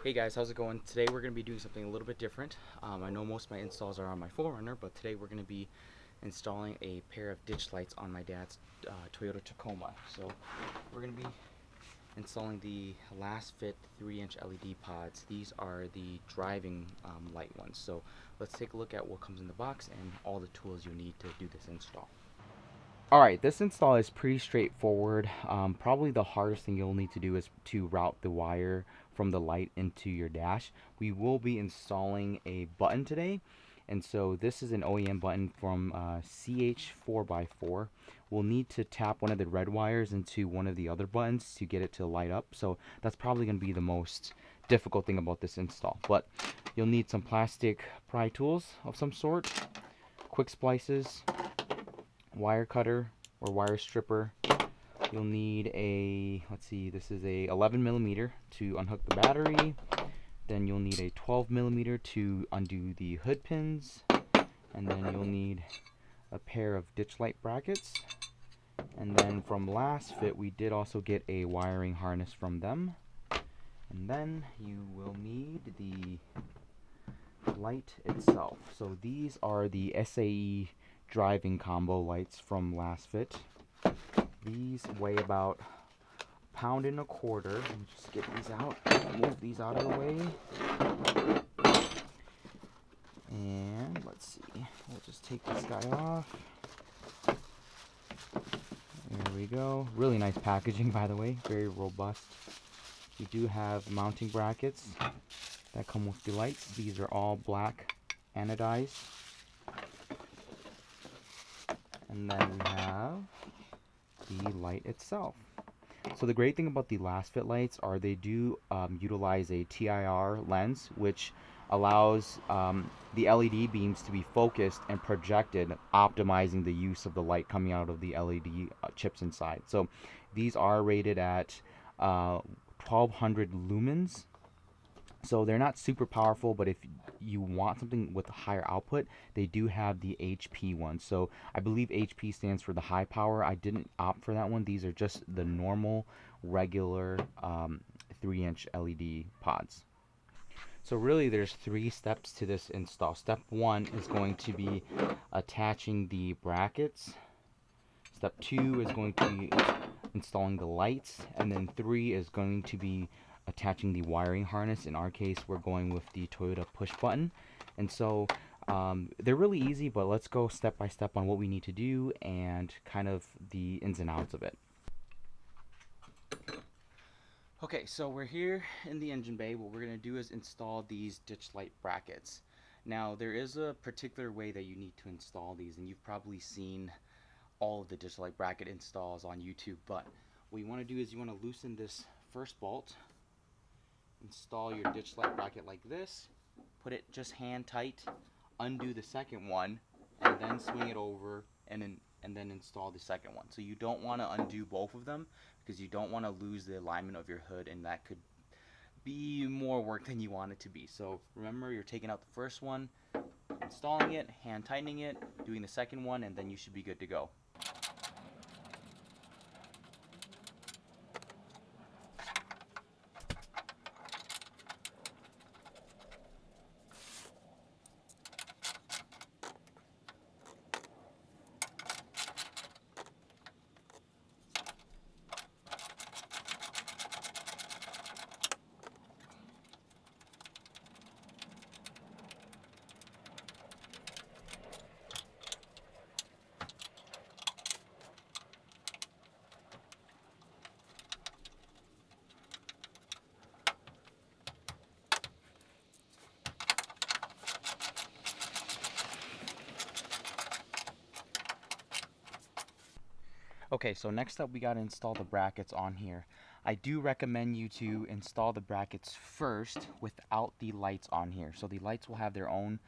Hey guys, how's it going? Today we're going to be doing something a little bit different. I know most of my installs are on my 4Runner, but today we're going to be installing a pair of ditch lights on my dad's Toyota Tacoma. So we're going to be installing the Lasfit 3-inch LED pods. These are the driving light ones. So let's take a look at what comes in the box and all the tools you need to do this install. Alright, this install is pretty straightforward. Probably the hardest thing you'll need to do is to route the wire from the light into your dash. We will be installing a button today, and so this is an OEM button from CH4x4. We'll need to tap one of the red wires into one of the other buttons to get it to light up, so that's probably going to be the most difficult thing about this install. But you'll need some plastic pry tools of some sort, quick splices, wire cutter or wire stripper. You'll need a, let's see, this is a 11mm to unhook the battery. Then you'll need a 12mm to undo the hood pins. And then you'll need a pair of ditch light brackets. And then from Lasfit, we did also get a wiring harness from them. And then you will need the light itself. So these are the SAE driving combo lights from Lasfit. These weigh about a 1.25 pounds. Let me just get these out, move these out of the way. And let's see, we'll just take this guy off. There we go. Really nice packaging, by the way, very robust. We do have mounting brackets that come with the lights. These are all black anodized. And then we have the light itself. So the great thing about the Lasfit lights are they do utilize a TIR lens, which allows the LED beams to be focused and projected, optimizing the use of the light coming out of the LED chips inside. So these are rated at 1200 lumens. So they're not super powerful, but if you want something with a higher output, they do have the HP one. So I believe HP stands for the high power. I didn't opt for that one. These are just the normal, regular 3-inch LED pods. So really there's 3 steps to this install. Step 1 is going to be attaching the brackets. Step 2 is going to be installing the lights. And then 3 is going to be attaching the wiring harness. In our case, we're going with the Toyota push button. And so they're really easy, but let's go step by step on what we need to do and kind of the ins and outs of it. Okay, so we're here in the engine bay. What we're going to do is install these ditch light brackets. Now, there is a particular way that you need to install these, and you've probably seen all of the ditch light bracket installs on YouTube, but what you want to do is you want to loosen this first bolt, install your ditch light bracket like this, put it just hand tight, undo the second one, and then swing it over and then install the second one. So you don't want to undo both of them because you don't want to lose the alignment of your hood, and that could be more work than you want it to be. So remember, you're taking out the first one, installing it, hand tightening it, doing the second one, and then you should be good to go. Okay, so next up we got to install the brackets on here. I do recommend you to install the brackets first without the lights on here. So the lights will have their own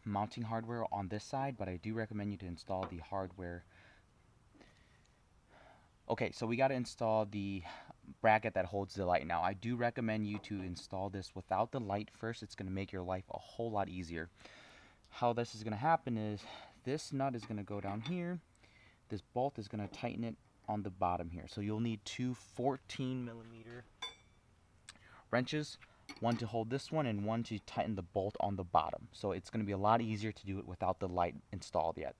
mounting hardware on this side, but I do recommend you to install the hardware. Okay, so we got to install the bracket that holds the light. Now, I do recommend you to install this without the light first. It's going to make your life a whole lot easier. How this is going to happen is this nut is going to go down here. This bolt is going to tighten it on the bottom here. So you'll need two 14mm wrenches. one to hold this one and one to tighten the bolt on the bottom. So it's going to be a lot easier to do it without the light installed yet.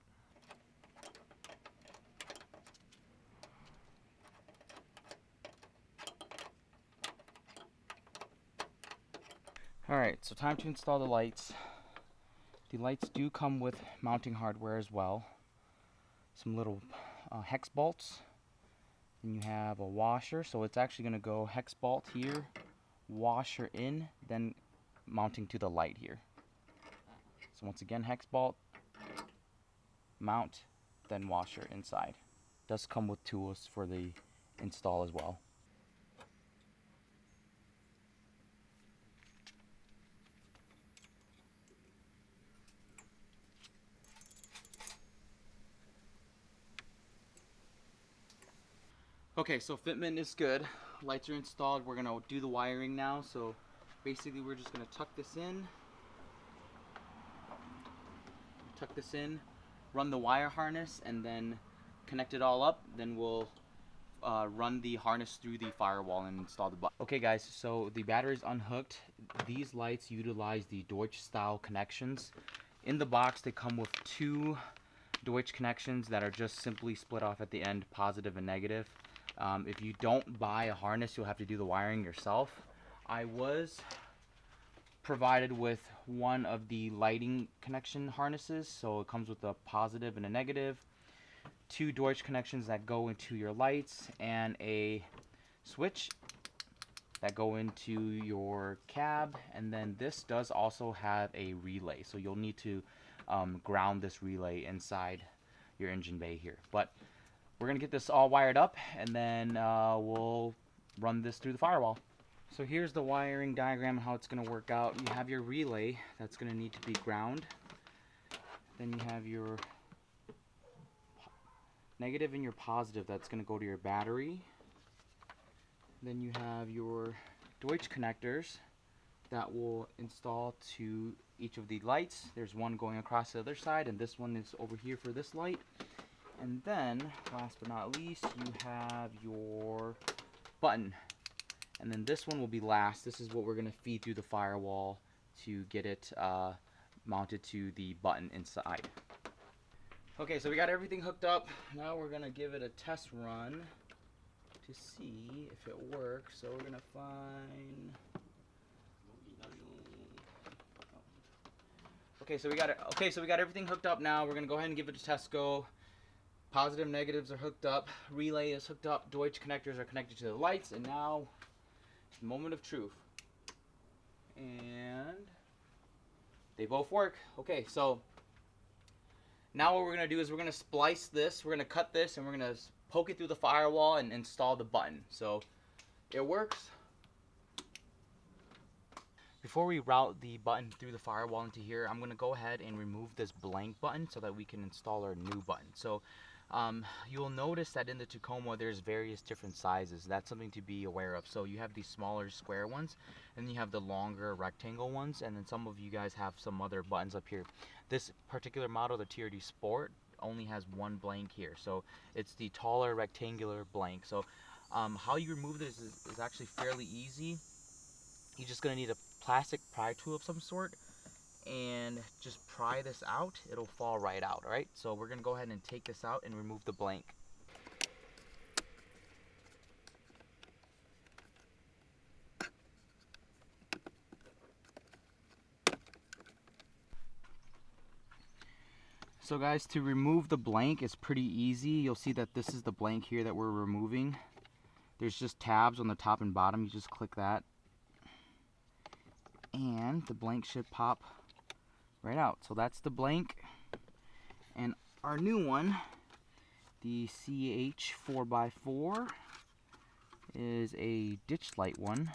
Alright, so time to install the lights. The lights do come with mounting hardware as well. Some little hex bolts. Then you have a washer, so it's actually going to go hex bolt here, washer in, then mounting to the light here. So once again, hex bolt, mount, then washer inside. Does come with tools for the install as well. Okay, so fitment is good. Lights are installed. We're gonna do the wiring now. So basically we're just gonna tuck this in, run the wire harness, and then connect it all up. Then we'll run the harness through the firewall and install the button. Okay guys, so the battery is unhooked. These lights utilize the Deutsch style connections. In the box they come with two Deutsch connections that are just simply split off at the end, positive and negative. If you don't buy a harness, you'll have to do the wiring yourself. I was provided with one of the lighting connection harnesses, so it comes with a positive and a negative, two Deutsch connections that go into your lights, and a switch that go into your cab. And then this does also have a relay, so you'll need to ground this relay inside your engine bay here. But we're gonna get this all wired up, and then we'll run this through the firewall. So here's the wiring diagram, how it's gonna work out. You have your relay that's gonna need to be ground. Then you have your negative and your positive that's gonna go to your battery. Then you have your Deutsch connectors that will install to each of the lights. There's one going across the other side, and this one is over here for this light. And then, last but not least, you have your button. And then this one will be last. This is what we're going to feed through the firewall to get it mounted to the button inside. Okay, so we got everything hooked up. Now we're going to give it a test run to see if it works. So we're going to find... Okay, so we got it. Okay, so we got everything hooked up now. We're going to go ahead and give it a test go. Positive, negatives are hooked up, relay is hooked up, Deutsch connectors are connected to the lights, and now it's the moment of truth. And they both work. Okay, so now what we're going to do is we're going to splice this, we're going to cut this, and we're going to poke it through the firewall and install the button. So it works. Before we route the button through the firewall into here, I'm going to go ahead and remove this blank button so that we can install our new button. So you'll notice that in the Tacoma there's various different sizes. That's something to be aware of. So you have these smaller square ones, and then you have the longer rectangle ones, and then some of you guys have some other buttons up here. This particular model, the TRD Sport, only has one blank here. So it's the taller rectangular blank. So how you remove this is actually fairly easy. You're just going to need a plastic pry tool of some sort and just pry this out. It'll fall right out. Alright, so we're gonna go ahead and take this out and remove the blank. So guys, to remove the blank is pretty easy. You'll see that this is the blank here that we're removing. There's just tabs on the top and bottom. You just click that and the blank should pop right out. So that's the blank. And our new one, the CH 4x4, is a ditch light one.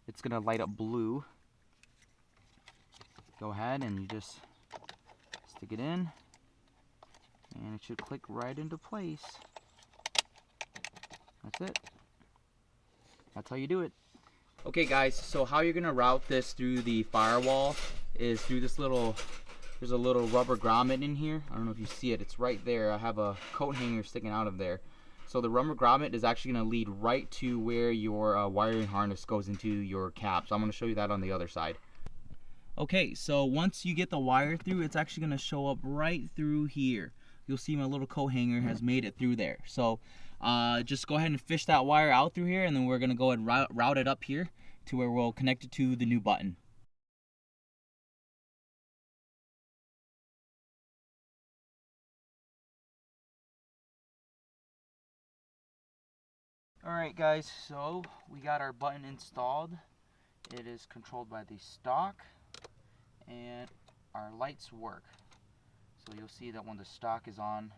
It's gonna light up blue. Go ahead and you just stick it in and it should click right into place. That's it. That's how you do it. Okay guys, so how you're gonna route this through the firewall is through this little, there's a little rubber grommet in here. I don't know if you see it, it's right there. I have a coat hanger sticking out of there. So the rubber grommet is actually going to lead right to where your wiring harness goes into your cab. So I'm going to show you that on the other side. Okay, so once you get the wire through, it's actually going to show up right through here. You'll see my little coat hanger has made it through there. So just go ahead and fish that wire out through here, and then we're going to go and route it up here to where we'll connect it to the new button. Alright guys, so we got our button installed. It is controlled by the stock, and our lights work. So you'll see that when the stock is on,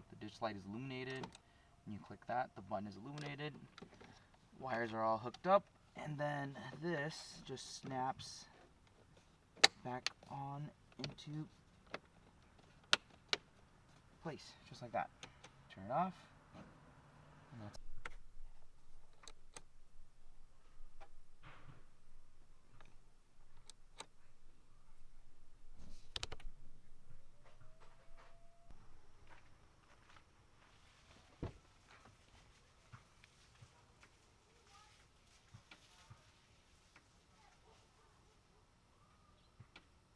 the ditch light is illuminated. When you click that, the button is illuminated. Wires are all hooked up, and then this just snaps back on into place, just like that. Turn it off. And that's